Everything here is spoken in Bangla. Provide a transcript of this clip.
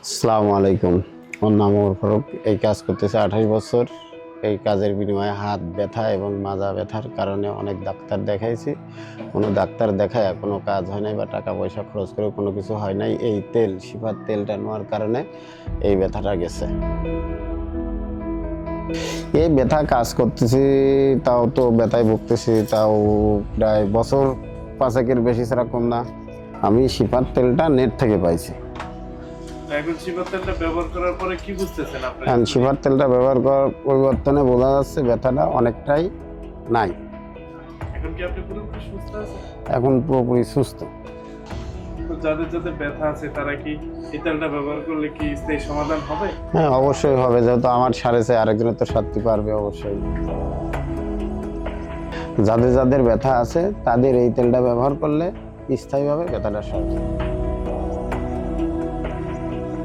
আসসালামু আলাইকুম। আমার নাম ওমর ফারুক। এই কাজ করতেছে 28 বছর। এই কাজের বিনিময়ে হাত ব্যথা এবং মাজা ব্যথার কারণে অনেক ডাক্তার দেখাইছি। কোনো ডাক্তার দেখায় কোনো কাজ হয় নাই বা টাকা পয়সা খরচ করে কোনো কিছু হয় নাই। এই তেল শিফার তেলটা নেওয়ার কারণে এই ব্যথাটা গেছে। এই ব্যথা কাজ করতেছি, তাও তো ব্যথায় ভুগতেছি, তাও প্রায় বছর 5-এর বেশি ছাড়া কম না। আমি শিফার তেলটা নেট থেকে পাইছি। এখন শিফার তেলটা ব্যবহার করার পরে কি বুঝতেছেন আপনি? এখন শিফার তেলটা ব্যবহার করার পরিবর্তনে বোঝা যাচ্ছে ব্যথাটা অনেকটাই নাই। এখন কি আপনি পুরোপুরি সুস্থ আছেন? এখন পুরোপুরি সুস্থ। তো যাদের যাদের ব্যথা আছে তারা কি এই তেলটা ব্যবহার করলে কি স্থায়ী সমাধান হবে? হ্যাঁ, অবশ্যই হবে, যেহেতু আমার সারেছে আরেকজনের তো সারতে পারবে অবশ্যই। যাদের যাদের ব্যথা আছে তাদের এই তেলটা ব্যবহার করলে স্থায়ীভাবে ব্যথাটা সারবে।